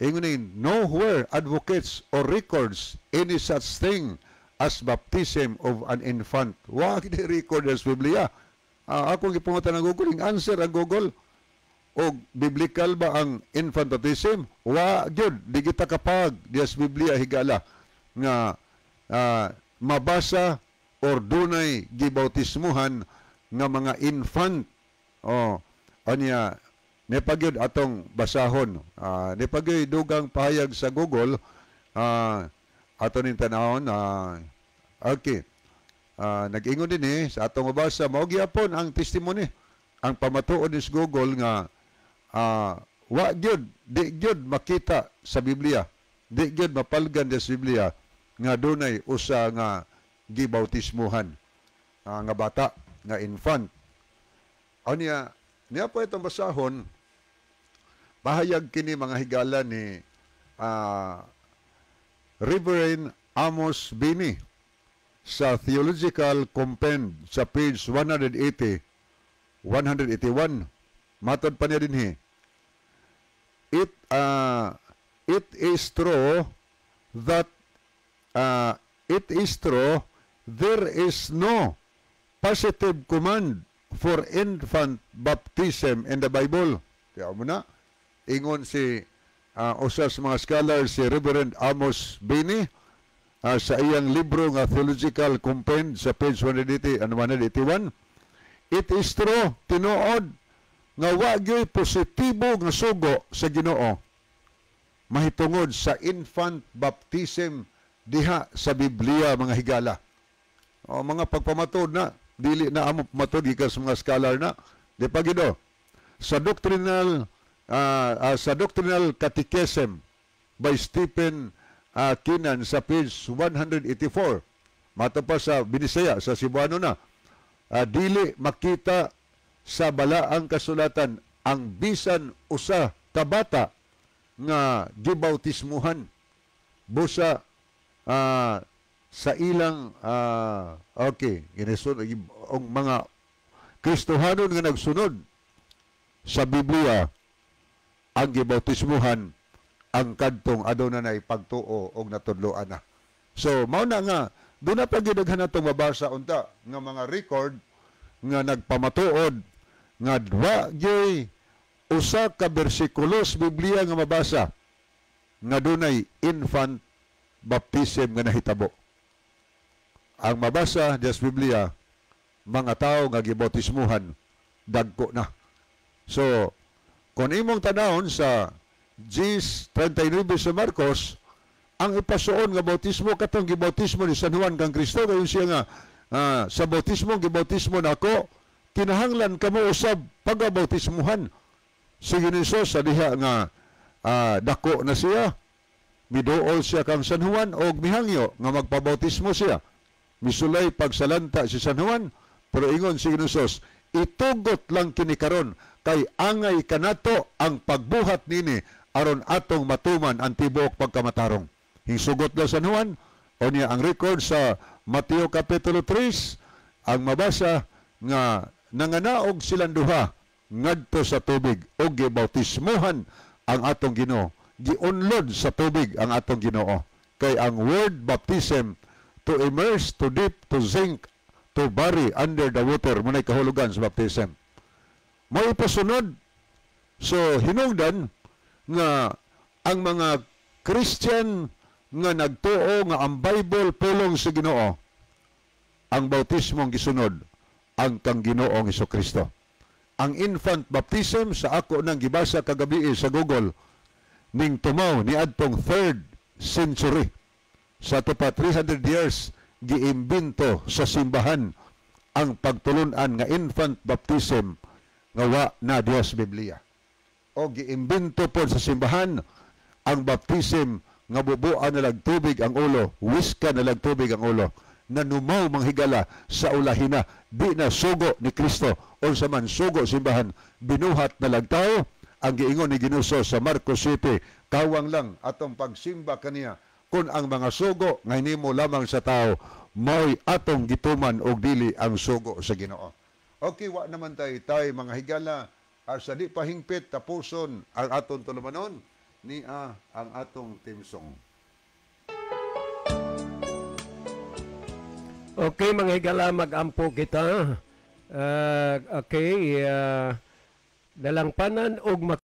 Ingon din, nowhere advocates or records any such thing as baptism of an infant. Wa gid record sa Biblia. Ako gipungutan ng Google, answer ang Google. O biblical ba ang infant baptism? Wa gyud, di kita kapag diya sa Biblia higala nga mabasa or dunay gibautismuhan nga mga infant. Anya nepagyud atong basahon. Nepagyud dugang pahayag sa Google ato ning tanawon. Okay. Nag-ingon din sa atong mabasa mao gyapon ang testimony, ang pamatuod ni Google nga wa gyud, di gyud makita sa Biblia, di gyud mapalgan sa Biblia nga dunay usa nga gibautismuhan nga bata, nga infant. Niya po itong basahon, pahayag kini mga higala ni Reverend Amos Bini sa Theological Compend sa page 180, 181. Matod pa niya dinhi. It is true that there is no positive command for infant baptism in the Bible. Kaya mo na, ingon si usas mga scholars, si Reverend Amos Bini, sa iyang libro nga Theological Compend sa page 180 and 181. It is true, tinuod, nga wagyo'y positibo nga sugo sa Ginoo mahitungod sa infant baptism diha sa Biblia, mga higala. Mga pagpamatod na, dili na amo pamatod gikan sa mga scholar na, di pa gido. Sa doctrinal catechism by Stephen Kinan sa page 184, mato pa sa Binisaya, sa Cebuano na, dili makita sa balaang kasulatan ang bisan usa ka bata nga gibautismuhan busa sa ilang ginisunod ang mga Kristohanon nga nagsunod sa Biblia ang gibautismuhan ang kadtong aduna nay pagtuo og natudloan na. So mao na nga Doon na pa gidaghan natong mabasa unta nga mga record nga nagpamatuod nga dwa gyud usa ka bersikulo sa Biblia nga mabasa nga dunay infant baptism nga nahitabo. Ang mabasa sa Biblia, mga tao nga gibautismuhan dagko na. So, kung imong tanawon sa Gs 39 sa Marcos, ang ipasuon nga bautismo katong gibautismo ni San Juan kang Kristo kayon siya nga sa bautismo gibautismo nako kinahanglan kamo usab pagabautismuhan si Hesus sa diha nga dako na siya miduol siya kang San Juan og mihangyo nga magpabautismo siya misulay pagsalanta si San Juan pero ingon si Hesus itugot lang kini karon kay angay kanato ang pagbuhat nini aron atong matuman ang tibuok pagkamatarong. Hisugot na San Juan o niya ang record sa Mateo Kapitulo 3 ang mabasa nga nanganaog silang duha ngadto sa tubig o gibautismuhan ang atong Ginoo giunlod sa tubig ang atong Ginoo kay ang word baptism to immerse, to dip, to sink, to bury under the water munay kahulugan sa baptism. Mao pasunod so hinungdan nga ang mga Christian nga nagtuo nga ang Bible pulong sa Ginoo ang bautismong gisunod ang kang Ginoong Hesukristo. Ang infant baptism sa ako nang gibasa kagabi sa Google ning tumaw ni adtong 3rd century sa tupa 300 years giimbento sa simbahan ang pagtulunan nga infant baptism nga wa na diha sa Biblia. O giimbento po sa simbahan ang baptism nga bubuan na tubig ang ulo, wiska na tubig ang ulo, na numaw manghigala sa ulahina, di na sugo ni Kristo o sa man sugo simbahan, binuhat na tao, ang giingon ni Ginuso sa Marcos 7, kawang lang atong pagsimba kaniya, kung ang mga sugo nga hinimo lamang sa tao, mo'y atong gituman og dili ang sugo sa Ginoo. Okay, wa naman tayo mga higala, sa di pahingpit tapuson ang atong tulumanon, ni ang atong team song. Okay, mga higala, mag-ampo kita. Okay, dalangpanan og